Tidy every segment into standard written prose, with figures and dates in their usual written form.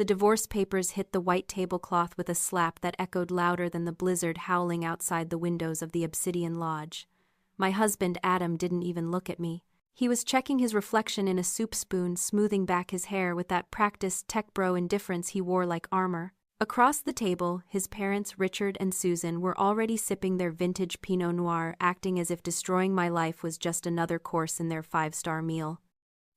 The divorce papers hit the white tablecloth with a slap that echoed louder than the blizzard howling outside the windows of the Obsidian Lodge. My husband, Adam, didn't even look at me. He was checking his reflection in a soup spoon, smoothing back his hair with that practiced tech bro indifference he wore like armor. Across the table, his parents, Richard and Susan, were already sipping their vintage Pinot Noir, acting as if destroying my life was just another course in their five-star meal.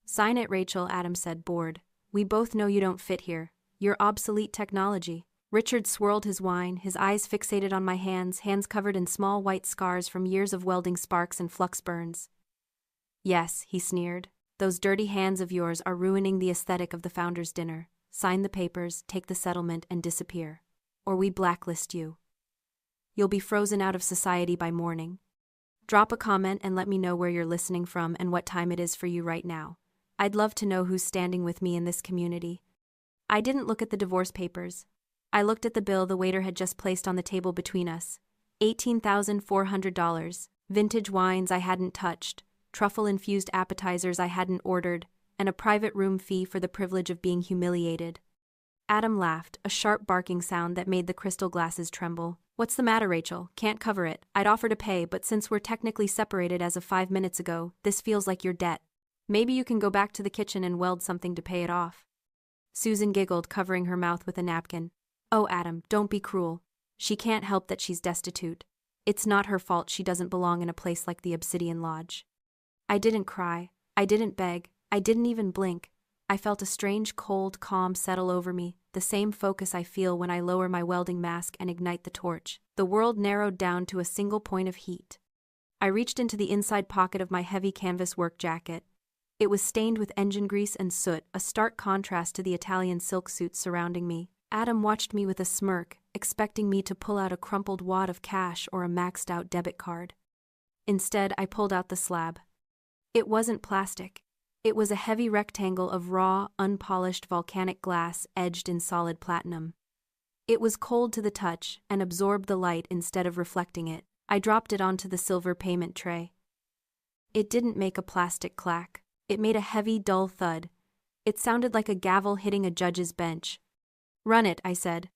"Sign it, Rachel," Adam said, bored. "We both know you don't fit here. You're obsolete technology." Richard swirled his wine, his eyes fixated on my hands covered in small white scars from years of welding sparks and flux burns. "Yes," he sneered. "Those dirty hands of yours are ruining the aesthetic of the founder's dinner. Sign the papers, take the settlement, and disappear. Or we blacklist you. You'll be frozen out of society by morning. Drop a comment and let me know where you're listening from and what time it is for you right now. I'd love to know who's standing with me in this community." I didn't look at the divorce papers. I looked at the bill the waiter had just placed on the table between us. $18,400, vintage wines I hadn't touched, truffle-infused appetizers I hadn't ordered, and a private room fee for the privilege of being humiliated. Adam laughed, a sharp barking sound that made the crystal glasses tremble. "What's the matter, Rachel? Can't cover it. I'd offer to pay, but since we're technically separated as of 5 minutes ago, this feels like your debt. Maybe you can go back to the kitchen and weld something to pay it off." Susan giggled, covering her mouth with a napkin. "Oh, Adam, don't be cruel. She can't help that she's destitute. It's not her fault she doesn't belong in a place like the Obsidian Lodge." I didn't cry. I didn't beg. I didn't even blink. I felt a strange cold calm settle over me, the same focus I feel when I lower my welding mask and ignite the torch. The world narrowed down to a single point of heat. I reached into the inside pocket of my heavy canvas work jacket. It was stained with engine grease and soot, a stark contrast to the Italian silk suits surrounding me. Adam watched me with a smirk, expecting me to pull out a crumpled wad of cash or a maxed-out debit card. Instead, I pulled out the slab. It wasn't plastic. It was a heavy rectangle of raw, unpolished volcanic glass edged in solid platinum. It was cold to the touch and absorbed the light instead of reflecting it. I dropped it onto the silver payment tray. It didn't make a plastic clack. It made a heavy, dull thud. It sounded like a gavel hitting a judge's bench. "Run it," I said.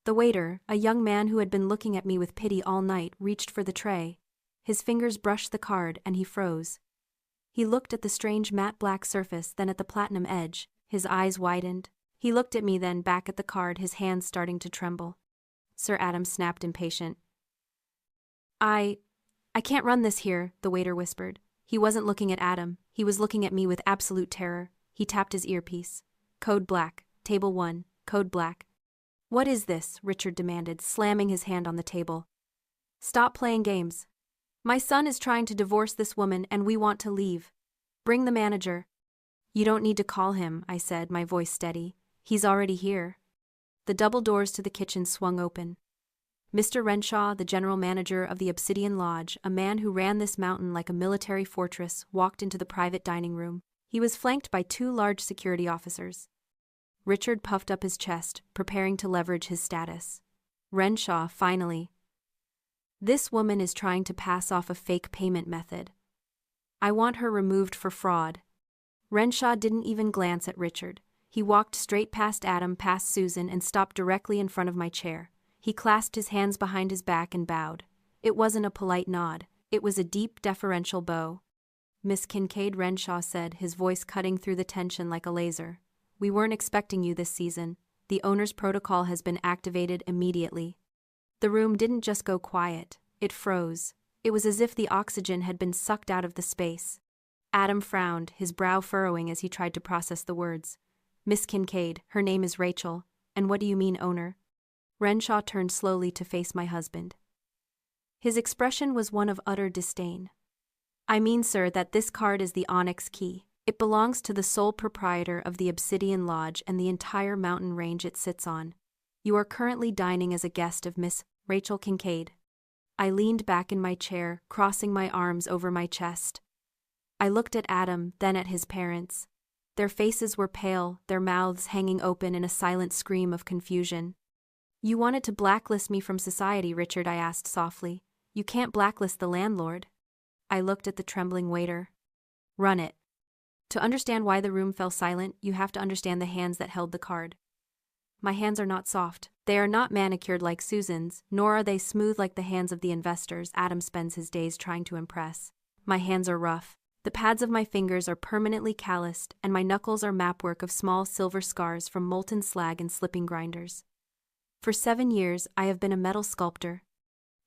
The waiter, a young man who had been looking at me with pity all night, reached for the tray. His fingers brushed the card and he froze. He looked at the strange matte black surface, then at the platinum edge. His eyes widened. He looked at me, then back at the card, his hands starting to tremble. Sir Adam snapped, impatient. I can't run this here," the waiter whispered. He wasn't looking at Adam. He was looking at me with absolute terror. He tapped his earpiece. "Code black. Table 1. Code black." "What is this?" Richard demanded, slamming his hand on the table. "Stop playing games. My son is trying to divorce this woman and we want to leave. Bring the manager." "You don't need to call him," I said, my voice steady. "He's already here." The double doors to the kitchen swung open. Mr. Renshaw, the general manager of the Obsidian Lodge, a man who ran this mountain like a military fortress, walked into the private dining room. He was flanked by 2 large security officers. Richard puffed up his chest, preparing to leverage his status. "Renshaw, finally. This woman is trying to pass off a fake payment method. I want her removed for fraud." Renshaw didn't even glance at Richard. He walked straight past Adam, past Susan, and stopped directly in front of my chair. He clasped his hands behind his back and bowed. It wasn't a polite nod. It was a deep, deferential bow. "Miss Kincaid," Renshaw said, his voice cutting through the tension like a laser. "We weren't expecting you this season. The owner's protocol has been activated immediately." The room didn't just go quiet. It froze. It was as if the oxygen had been sucked out of the space. Adam frowned, his brow furrowing as he tried to process the words. "Miss Kincaid, her name is Rachel. And what do you mean, owner?" Renshaw turned slowly to face my husband. His expression was one of utter disdain. "I mean, sir, that this card is the Onyx Key. It belongs to the sole proprietor of the Obsidian Lodge and the entire mountain range it sits on. You are currently dining as a guest of Miss Rachel Kincaid." I leaned back in my chair, crossing my arms over my chest. I looked at Adam, then at his parents. Their faces were pale, their mouths hanging open in a silent scream of confusion. "You wanted to blacklist me from society, Richard," I asked softly. "You can't blacklist the landlord." I looked at the trembling waiter. "Run it." To understand why the room fell silent, you have to understand the hands that held the card. My hands are not soft. They are not manicured like Susan's, nor are they smooth like the hands of the investors Adam spends his days trying to impress. My hands are rough. The pads of my fingers are permanently calloused, and my knuckles are mapwork of small silver scars from molten slag and slipping grinders. For 7 years, I have been a metal sculptor.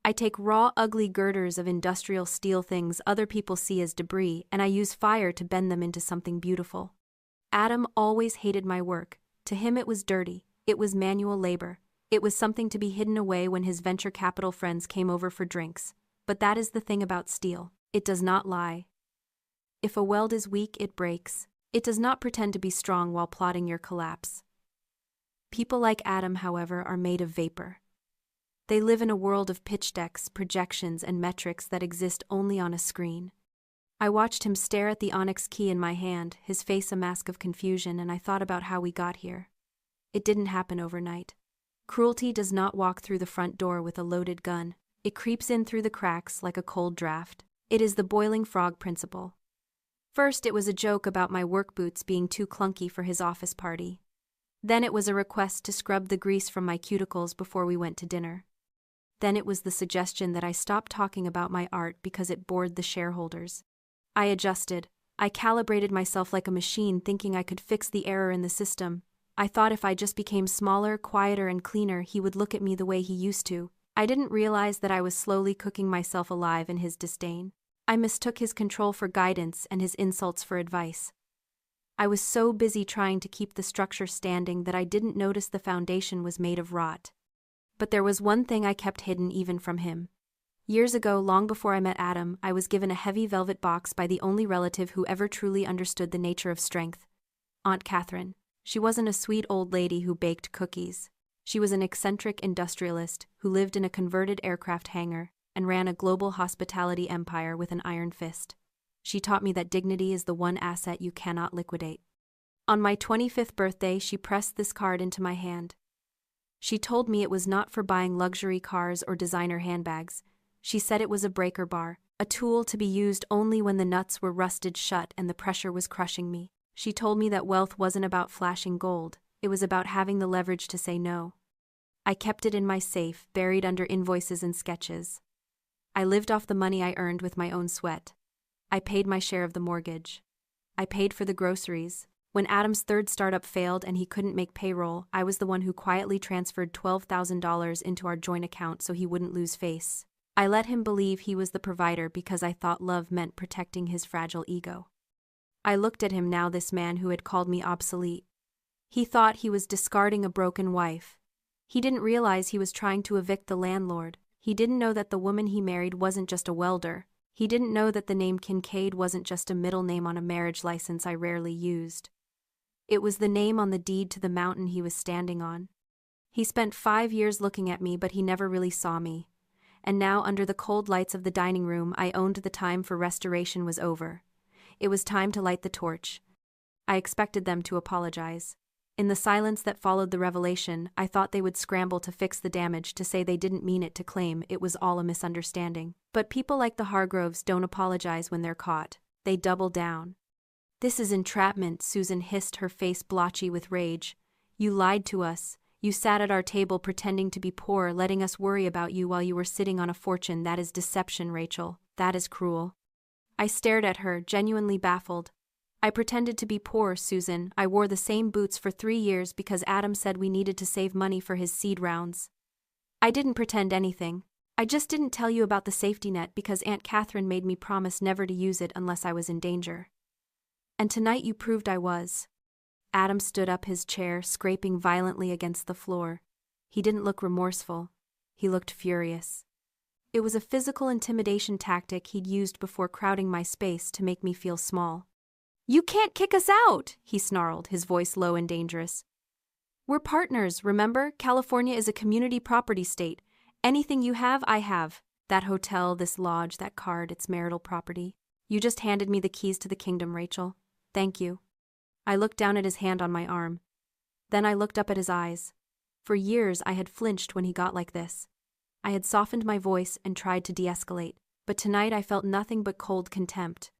I take raw, ugly girders of industrial steel, things other people see as debris, and I use fire to bend them into something beautiful. Adam always hated my work. To him it was dirty. It was manual labor. It was something to be hidden away when his venture capital friends came over for drinks. But that is the thing about steel. It does not lie. If a weld is weak, it breaks. It does not pretend to be strong while plotting your collapse. People like Adam, however, are made of vapor. They live in a world of pitch decks, projections, and metrics that exist only on a screen. I watched him stare at the onyx key in my hand, his face a mask of confusion, and I thought about how we got here. It didn't happen overnight. Cruelty does not walk through the front door with a loaded gun. It creeps in through the cracks like a cold draft. It is the boiling frog principle. First, it was a joke about my work boots being too clunky for his office party. Then it was a request to scrub the grease from my cuticles before we went to dinner. Then it was the suggestion that I stop talking about my art because it bored the shareholders. I adjusted. I calibrated myself like a machine, thinking I could fix the error in the system. I thought if I just became smaller, quieter, and cleaner, he would look at me the way he used to. I didn't realize that I was slowly cooking myself alive in his disdain. I mistook his control for guidance and his insults for advice. I was so busy trying to keep the structure standing that I didn't notice the foundation was made of rot. But there was one thing I kept hidden even from him. Years ago, long before I met Adam, I was given a heavy velvet box by the only relative who ever truly understood the nature of strength. Aunt Catherine. She wasn't a sweet old lady who baked cookies. She was an eccentric industrialist who lived in a converted aircraft hangar and ran a global hospitality empire with an iron fist. She taught me that dignity is the one asset you cannot liquidate. On my 25th birthday, she pressed this card into my hand. She told me it was not for buying luxury cars or designer handbags. She said it was a breaker bar, a tool to be used only when the nuts were rusted shut and the pressure was crushing me. She told me that wealth wasn't about flashing gold, it was about having the leverage to say no. I kept it in my safe, buried under invoices and sketches. I lived off the money I earned with my own sweat. I paid my share of the mortgage. I paid for the groceries. When Adam's third startup failed and he couldn't make payroll, I was the one who quietly transferred $12,000 into our joint account so he wouldn't lose face. I let him believe he was the provider because I thought love meant protecting his fragile ego. I looked at him now, this man who had called me obsolete. He thought he was discarding a broken wife. He didn't realize he was trying to evict the landlord. He didn't know that the woman he married wasn't just a welder. He didn't know that the name Kincaid wasn't just a middle name on a marriage license I rarely used. It was the name on the deed to the mountain he was standing on. He spent 5 years looking at me, but he never really saw me. And now, under the cold lights of the dining room, I owned the time for restoration was over. It was time to light the torch. I expected them to apologize. In the silence that followed the revelation, I thought they would scramble to fix the damage, to say they didn't mean it, to claim it was all a misunderstanding. But people like the Hargroves don't apologize when they're caught. They double down. "This is entrapment," Susan hissed, her face blotchy with rage. "You lied to us. You sat at our table pretending to be poor, letting us worry about you while you were sitting on a fortune. That is deception, Rachel. That is cruel." I stared at her, genuinely baffled. "I pretended to be poor, Susan. I wore the same boots for 3 years because Adam said we needed to save money for his seed rounds. I didn't pretend anything. I just didn't tell you about the safety net because Aunt Catherine made me promise never to use it unless I was in danger. And tonight you proved I was." Adam stood up, his chair scraping violently against the floor. He didn't look remorseful. He looked furious. It was a physical intimidation tactic he'd used before, crowding my space to make me feel small. "You can't kick us out," he snarled, his voice low and dangerous. "We're partners, remember? California is a community property state. Anything you have, I have. That hotel, this lodge, that card, it's marital property. You just handed me the keys to the kingdom, Rachel. Thank you." I looked down at his hand on my arm. Then I looked up at his eyes. For years I had flinched when he got like this. I had softened my voice and tried to de-escalate, but tonight I felt nothing but cold contempt.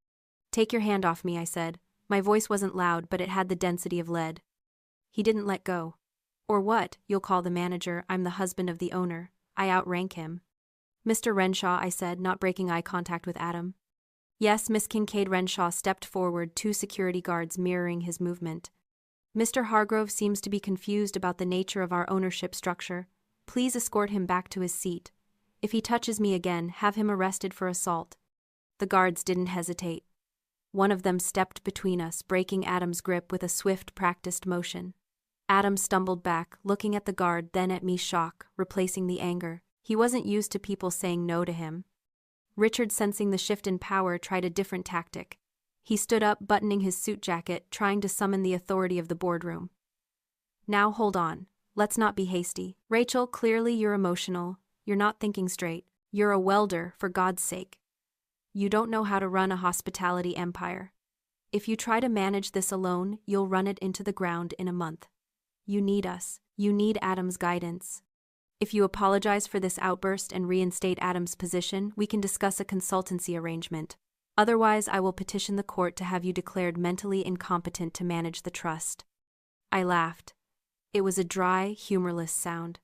"Take your hand off me," I said. My voice wasn't loud, but it had the density of lead. He didn't let go. Or what? You'll call the manager, I'm the husband of the owner. I outrank him. Mr. Renshaw, I said, not breaking eye contact with Adam. Yes, Miss Kincaid. Renshaw stepped forward, two security guards mirroring his movement. Mr. Hargrove seems to be confused about the nature of our ownership structure. Please escort him back to his seat. If he touches me again, have him arrested for assault. The guards didn't hesitate. One of them stepped between us, breaking Adam's grip with a swift, practiced motion. Adam stumbled back, looking at the guard, then at me, shock, replacing the anger. He wasn't used to people saying no to him. Richard, sensing the shift in power, tried a different tactic. He stood up, buttoning his suit jacket, trying to summon the authority of the boardroom. Now hold on. Let's not be hasty. Rachel, clearly you're emotional. You're not thinking straight. You're a welder, for God's sake. You don't know how to run a hospitality empire. If you try to manage this alone, you'll run it into the ground in a month. You need us. You need Adam's guidance. If you apologize for this outburst and reinstate Adam's position, we can discuss a consultancy arrangement. Otherwise, I will petition the court to have you declared mentally incompetent to manage the trust. I laughed. It was a dry, humorless sound.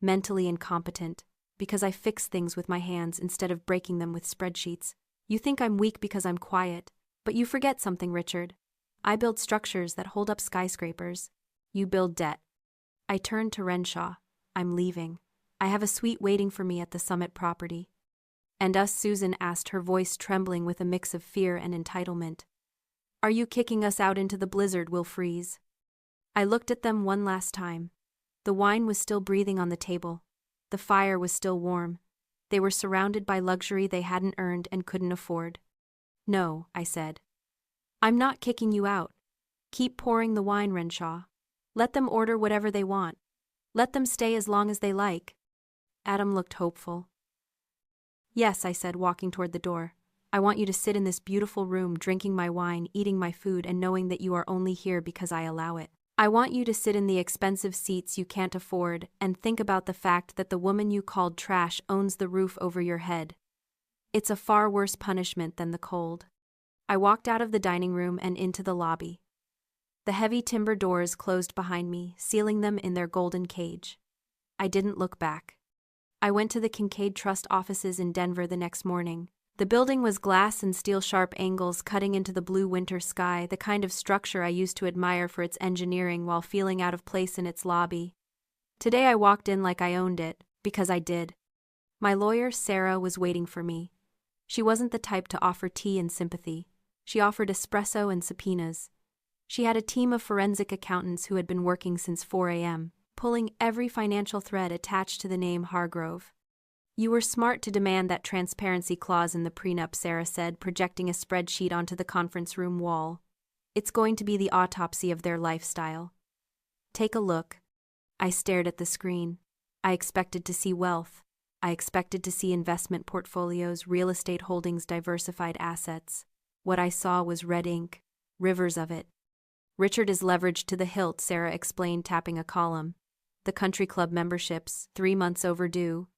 Mentally incompetent, because I fix things with my hands instead of breaking them with spreadsheets. You think I'm weak because I'm quiet, but you forget something, Richard. I build structures that hold up skyscrapers. You build debt. I turned to Renshaw. I'm leaving. I have a suite waiting for me at the Summit property. And us? Susan asked, her voice trembling with a mix of fear and entitlement. Are you kicking us out into the blizzard? We'll freeze. I looked at them one last time. The wine was still breathing on the table. The fire was still warm. They were surrounded by luxury they hadn't earned and couldn't afford. No, I said. I'm not kicking you out. Keep pouring the wine, Renshaw. Let them order whatever they want. Let them stay as long as they like. Adam looked hopeful. Yes, I said, walking toward the door. I want you to sit in this beautiful room, drinking my wine, eating my food, and knowing that you are only here because I allow it. I want you to sit in the expensive seats you can't afford and think about the fact that the woman you called trash owns the roof over your head. It's a far worse punishment than the cold. I walked out of the dining room and into the lobby. The heavy timber doors closed behind me, sealing them in their golden cage. I didn't look back. I went to the Kincaid Trust offices in Denver the next morning. The building was glass and steel-sharp angles cutting into the blue winter sky, the kind of structure I used to admire for its engineering while feeling out of place in its lobby. Today I walked in like I owned it, because I did. My lawyer, Sarah, was waiting for me. She wasn't the type to offer tea and sympathy. She offered espresso and subpoenas. She had a team of forensic accountants who had been working since 4 a.m., pulling every financial thread attached to the name Hargrove. You were smart to demand that transparency clause in the prenup, Sarah said, projecting a spreadsheet onto the conference room wall. It's going to be the autopsy of their lifestyle. Take a look. I stared at the screen. I expected to see wealth. I expected to see investment portfolios, real estate holdings, diversified assets. What I saw was red ink, rivers of it. Richard is leveraged to the hilt, Sarah explained, tapping a column. The country club memberships, 3 months overdue.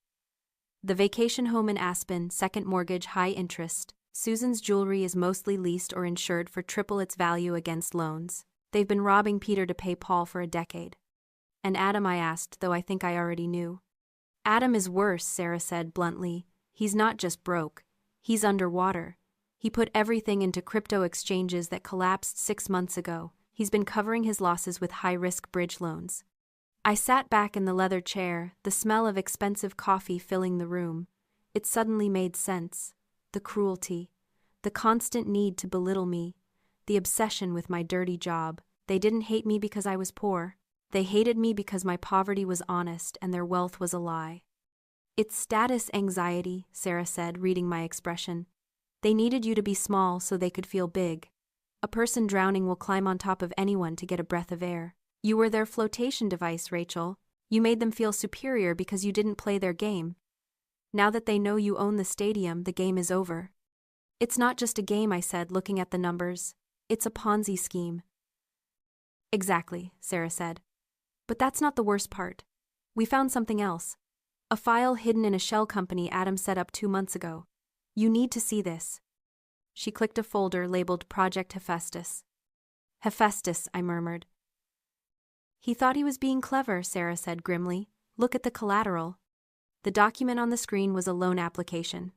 The vacation home in Aspen, second mortgage, high interest. Susan's jewelry is mostly leased or insured for triple its value against loans. They've been robbing Peter to pay Paul for a decade. And Adam, I asked, though I think I already knew. Adam is worse, Sarah said bluntly. He's not just broke. He's underwater. He put everything into crypto exchanges that collapsed 6 months ago. He's been covering his losses with high-risk bridge loans. I sat back in the leather chair, the smell of expensive coffee filling the room. It suddenly made sense. The cruelty. The constant need to belittle me. The obsession with my dirty job. They didn't hate me because I was poor. They hated me because my poverty was honest and their wealth was a lie. It's status anxiety, Sarah said, reading my expression. They needed you to be small so they could feel big. A person drowning will climb on top of anyone to get a breath of air. You were their flotation device, Rachel. You made them feel superior because you didn't play their game. Now that they know you own the stadium, the game is over. It's not just a game, I said, looking at the numbers. It's a Ponzi scheme. Exactly, Sarah said. But that's not the worst part. We found something else. A file hidden in a shell company Adam set up 2 months ago. You need to see this. She clicked a folder labeled Project Hephaestus. Hephaestus, I murmured. He thought he was being clever, Sarah said grimly. Look at the collateral. The document on the screen was a loan application.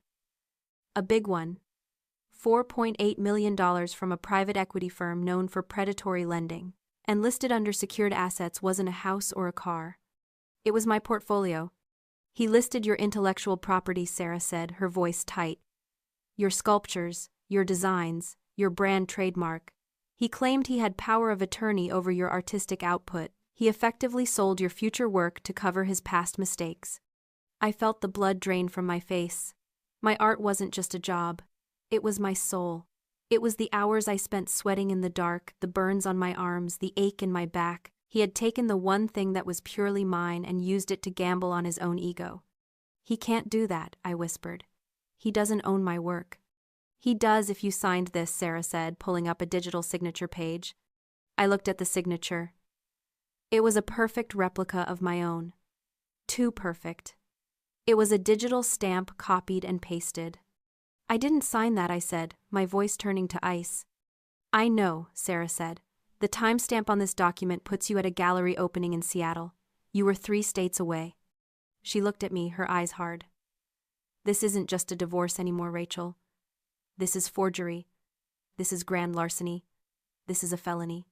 A big one. $4.8 million from a private equity firm known for predatory lending. And listed under secured assets wasn't a house or a car. It was my portfolio. He listed your intellectual property, Sarah said, her voice tight. Your sculptures, your designs, your brand trademark. He claimed he had power of attorney over your artistic output. He effectively sold your future work to cover his past mistakes. I felt the blood drain from my face. My art wasn't just a job. It was my soul. It was the hours I spent sweating in the dark, the burns on my arms, the ache in my back. He had taken the one thing that was purely mine and used it to gamble on his own ego. He can't do that, I whispered. He doesn't own my work. He does if you signed this, Sarah said, pulling up a digital signature page. I looked at the signature. It was a perfect replica of my own. Too perfect. It was a digital stamp copied and pasted. I didn't sign that, I said, my voice turning to ice. I know, Sarah said. The timestamp on this document puts you at a gallery opening in Seattle. You were 3 states away. She looked at me, her eyes hard. This isn't just a divorce anymore, Rachel. This is forgery. This is grand larceny. This is a felony.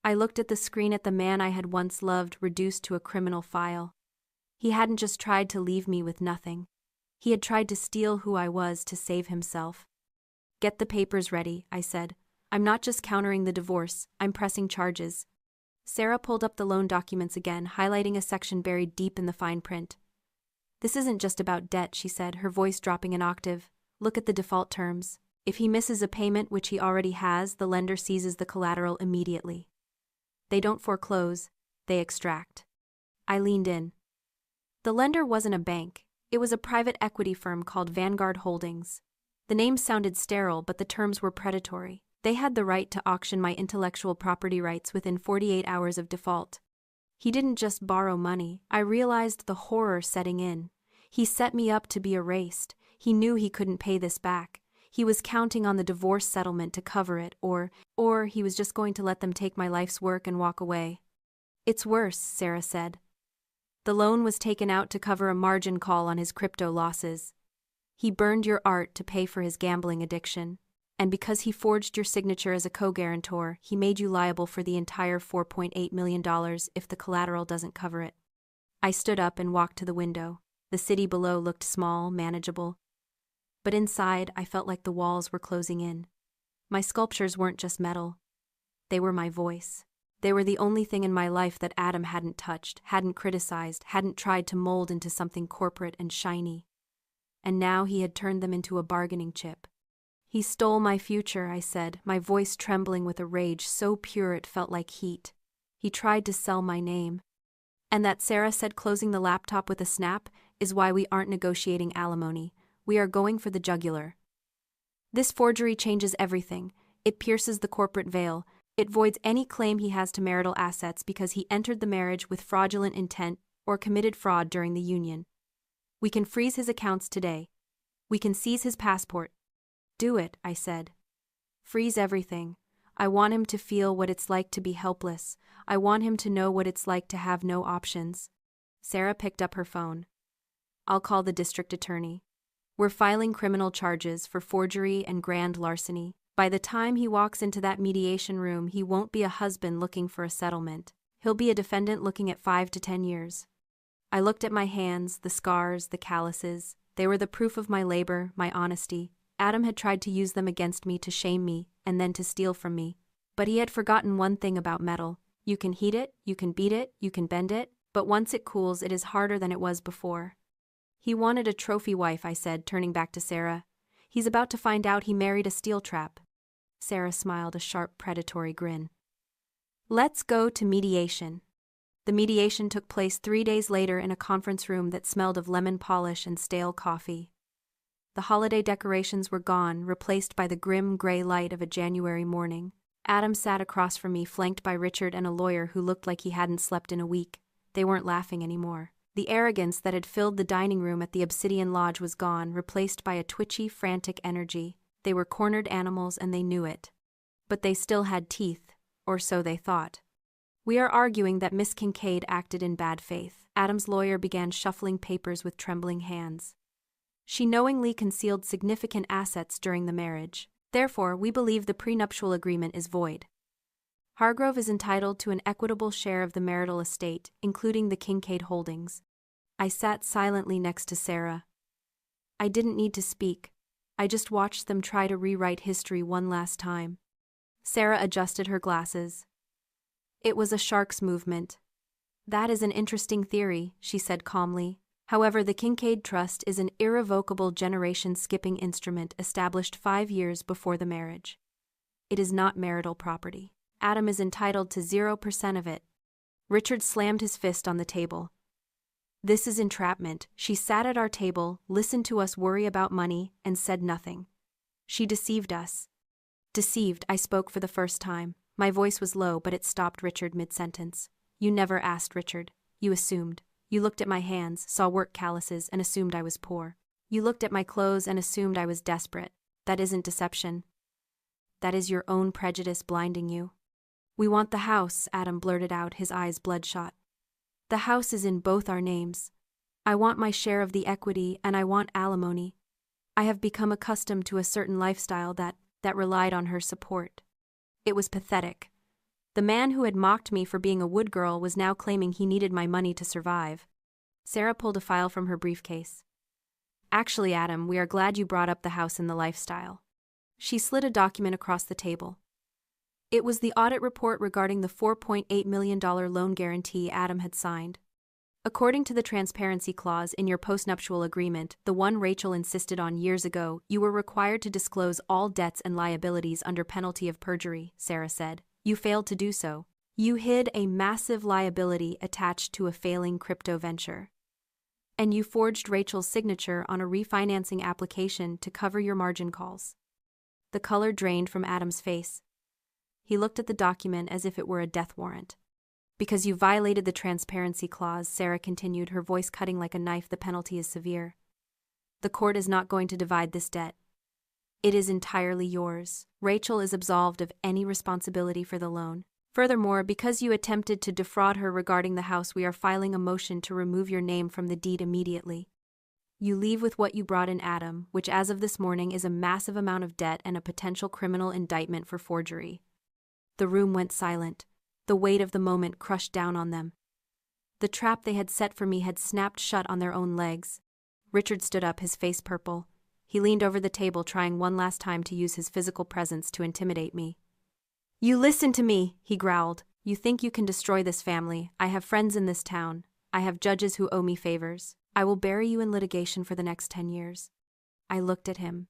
I looked at the screen at the man I had once loved reduced to a criminal file. He hadn't just tried to leave me with nothing. He had tried to steal who I was to save himself. Get the papers ready, I said. I'm not just countering the divorce, I'm pressing charges. Sarah pulled up the loan documents again, highlighting a section buried deep in the fine print. This isn't just about debt, she said, her voice dropping an octave. Look at the default terms. If he misses a payment, which he already has, the lender seizes the collateral immediately. They don't foreclose, they extract. I leaned in. The lender wasn't a bank. It was a private equity firm called Vanguard Holdings. The name sounded sterile, but the terms were predatory. They had the right to auction my intellectual property rights within 48 hours of default. He didn't just borrow money. I realized the horror setting in. He set me up to be erased. He knew he couldn't pay this back. He was counting on the divorce settlement to cover it, or he was just going to let them take my life's work and walk away. It's worse, Sarah said. The loan was taken out to cover a margin call on his crypto losses. He burned your art to pay for his gambling addiction. And because he forged your signature as a co-guarantor, he made you liable for the entire $4.8 million if the collateral doesn't cover it. I stood up and walked to the window. The city below looked small, manageable. But inside, I felt like the walls were closing in. My sculptures weren't just metal. They were my voice. They were the only thing in my life that Adam hadn't touched, hadn't criticized, hadn't tried to mold into something corporate and shiny. And now he had turned them into a bargaining chip. He stole my future, I said, my voice trembling with a rage so pure it felt like heat. He tried to sell my name. And that, Sarah said, closing the laptop with a snap, is why we aren't negotiating alimony. We are going for the jugular. This forgery changes everything. It pierces the corporate veil. It voids any claim he has to marital assets because he entered the marriage with fraudulent intent or committed fraud during the union. We can freeze his accounts today. We can seize his passport. Do it, I said. Freeze everything. I want him to feel what it's like to be helpless. I want him to know what it's like to have no options. Sarah picked up her phone. I'll call the district attorney. We're filing criminal charges for forgery and grand larceny. By the time he walks into that mediation room, he won't be a husband looking for a settlement. He'll be a defendant looking at 5 to 10 years. I looked at my hands, the scars, the calluses. They were the proof of my labor, my honesty. Adam had tried to use them against me to shame me and then to steal from me. But he had forgotten one thing about metal. You can heat it, you can beat it, you can bend it, but once it cools, it is harder than it was before. He wanted a trophy wife, I said, turning back to Sarah. He's about to find out he married a steel trap. Sarah smiled a sharp, predatory grin. Let's go to mediation. The mediation took place 3 days later in a conference room that smelled of lemon polish and stale coffee. The holiday decorations were gone, replaced by the grim gray light of a January morning. Adam sat across from me, flanked by Richard and a lawyer who looked like he hadn't slept in a week. They weren't laughing anymore. The arrogance that had filled the dining room at the Obsidian Lodge was gone, replaced by a twitchy, frantic energy. They were cornered animals and they knew it. But they still had teeth, or so they thought. We are arguing that Miss Kincaid acted in bad faith. Adam's lawyer began shuffling papers with trembling hands. She knowingly concealed significant assets during the marriage. Therefore, we believe the prenuptial agreement is void. Hargrove is entitled to an equitable share of the marital estate, including the Kincaid holdings. I sat silently next to Sarah. I didn't need to speak. I just watched them try to rewrite history one last time. Sarah adjusted her glasses. It was a shark's movement. That is an interesting theory, she said calmly. However, the Kincaid Trust is an irrevocable generation-skipping instrument established 5 years before the marriage. It is not marital property. Adam is entitled to 0% of it. Richard slammed his fist on the table. This is entrapment. She sat at our table, listened to us worry about money, and said nothing. She deceived us. Deceived, I spoke for the first time. My voice was low, but it stopped Richard mid-sentence. You never asked, Richard. You assumed. You looked at my hands, saw work calluses, and assumed I was poor. You looked at my clothes and assumed I was desperate. That isn't deception. That is your own prejudice blinding you. We want the house, Adam blurted out, his eyes bloodshot. The house is in both our names. I want my share of the equity, and I want alimony. I have become accustomed to a certain lifestyle that relied on her support. It was pathetic. The man who had mocked me for being a wood girl was now claiming he needed my money to survive. Sarah pulled a file from her briefcase. Actually, Adam, we are glad you brought up the house and the lifestyle. She slid a document across the table. It was the audit report regarding the $4.8 million loan guarantee Adam had signed. According to the transparency clause in your postnuptial agreement, the one Rachel insisted on years ago, you were required to disclose all debts and liabilities under penalty of perjury, Sarah said. You failed to do so. You hid a massive liability attached to a failing crypto venture. And you forged Rachel's signature on a refinancing application to cover your margin calls. The color drained from Adam's face. He looked at the document as if it were a death warrant. Because you violated the transparency clause, Sarah continued, her voice cutting like a knife, the penalty is severe. The court is not going to divide this debt. It is entirely yours. Rachel is absolved of any responsibility for the loan. Furthermore, because you attempted to defraud her regarding the house, we are filing a motion to remove your name from the deed immediately. You leave with what you brought in, Adam, which as of this morning is a massive amount of debt and a potential criminal indictment for forgery. The room went silent. The weight of the moment crushed down on them. The trap they had set for me had snapped shut on their own legs. Richard stood up, his face purple. He leaned over the table, trying one last time to use his physical presence to intimidate me. You listen to me, he growled. You think you can destroy this family. I have friends in this town. I have judges who owe me favors. I will bury you in litigation for the next 10 years. I looked at him.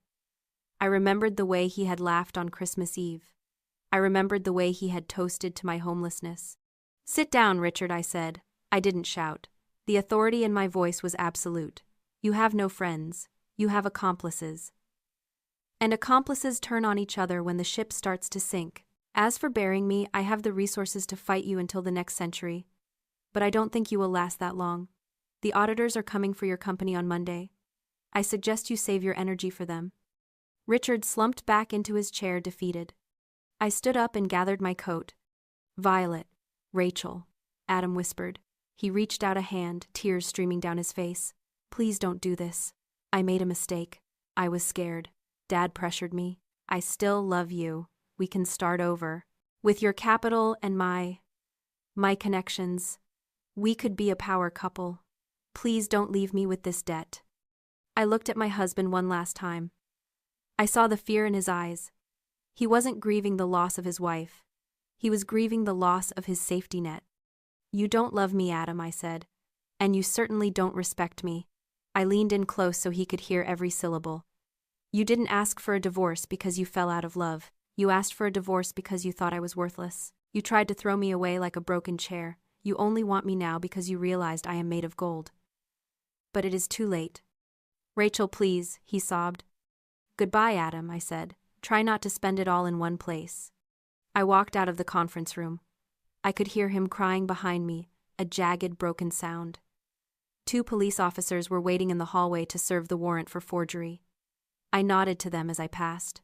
I remembered the way he had laughed on Christmas Eve. I remembered the way he had toasted to my homelessness. Sit down, Richard, I said. I didn't shout. The authority in my voice was absolute. You have no friends. You have accomplices. And accomplices turn on each other when the ship starts to sink. As for burying me, I have the resources to fight you until the next century. But I don't think you will last that long. The auditors are coming for your company on Monday. I suggest you save your energy for them. Richard slumped back into his chair, defeated. I stood up and gathered my coat. Violet. Rachel. Adam whispered. He reached out a hand, tears streaming down his face. Please don't do this. I made a mistake. I was scared. Dad pressured me. I still love you. We can start over. With your capital and my connections, we could be a power couple. Please don't leave me with this debt. I looked at my husband one last time. I saw the fear in his eyes. He wasn't grieving the loss of his wife. He was grieving the loss of his safety net. You don't love me, Adam, I said. And you certainly don't respect me. I leaned in close so he could hear every syllable. You didn't ask for a divorce because you fell out of love. You asked for a divorce because you thought I was worthless. You tried to throw me away like a broken chair. You only want me now because you realized I am made of gold. But it is too late. Rachel, please, he sobbed. Goodbye, Adam, I said. Try not to spend it all in one place. I walked out of the conference room. I could hear him crying behind me, a jagged, broken sound. 2 police officers were waiting in the hallway to serve the warrant for forgery. I nodded to them as I passed.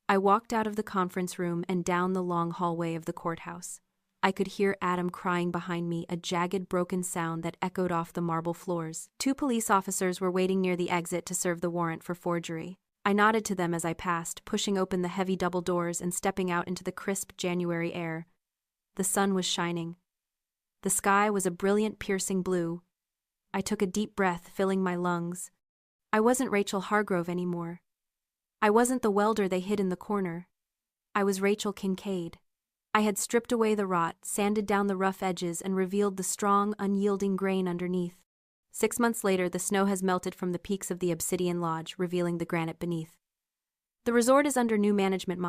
I walked out of the conference room and down the long hallway of the courthouse. I could hear Adam crying behind me, a jagged, broken sound that echoed off the marble floors. 2 police officers were waiting near the exit to serve the warrant for forgery. I nodded to them as I passed, pushing open the heavy double doors and stepping out into the crisp January air. The sun was shining. The sky was a brilliant, piercing blue. I took a deep breath, filling my lungs. I wasn't Rachel Hargrove anymore. I wasn't the welder they hid in the corner. I was Rachel Kincaid. I had stripped away the rot, sanded down the rough edges, and revealed the strong, unyielding grain underneath. 6 months later, the snow has melted from the peaks of the Obsidian Lodge, revealing the granite beneath. The resort is under new management.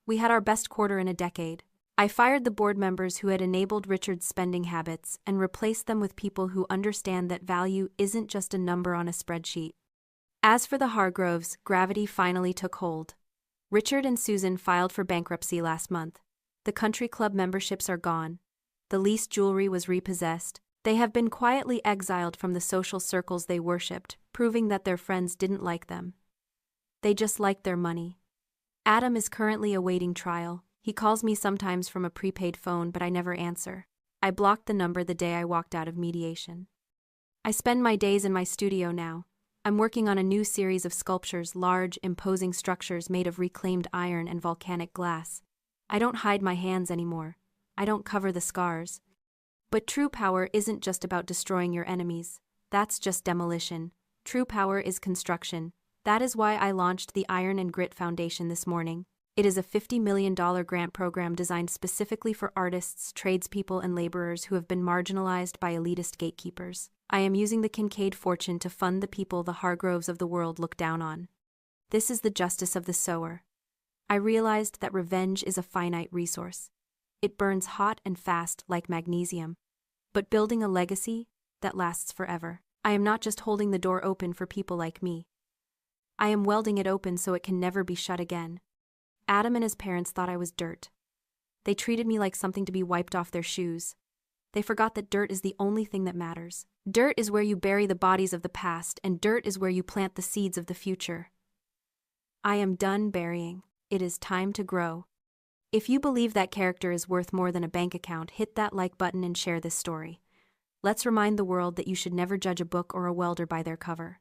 We had our best quarter in a decade. I fired the board members who had enabled Richard's spending habits and replaced them with people who understand that value isn't just a number on a spreadsheet. As for the Hargroves, gravity finally took hold. Richard and Susan filed for bankruptcy last month. The country club memberships are gone. The leased jewelry was repossessed. They have been quietly exiled from the social circles they worshipped, proving that their friends didn't like them. They just liked their money. Adam is currently awaiting trial. He calls me sometimes from a prepaid phone, but I never answer. I blocked the number the day I walked out of mediation. I spend my days in my studio now. I'm working on a new series of sculptures, large, imposing structures made of reclaimed iron and volcanic glass. I don't hide my hands anymore. I don't cover the scars. But true power isn't just about destroying your enemies. That's just demolition. True power is construction. That is why I launched the Iron and Grit Foundation this morning. It is a $50 million grant program designed specifically for artists, tradespeople, and laborers who have been marginalized by elitist gatekeepers. I am using the Kincaid fortune to fund the people the Hargroves of the world look down on. This is the justice of the sower. I realized that revenge is a finite resource. It burns hot and fast like magnesium. But building a legacy, that lasts forever. I am not just holding the door open for people like me. I am welding it open so it can never be shut again. Adam and his parents thought I was dirt. They treated me like something to be wiped off their shoes. They forgot that dirt is the only thing that matters. Dirt is where you bury the bodies of the past, and dirt is where you plant the seeds of the future. I am done burying. It is time to grow. If you believe that character is worth more than a bank account, hit that like button and share this story. Let's remind the world that you should never judge a book or a welder by their cover.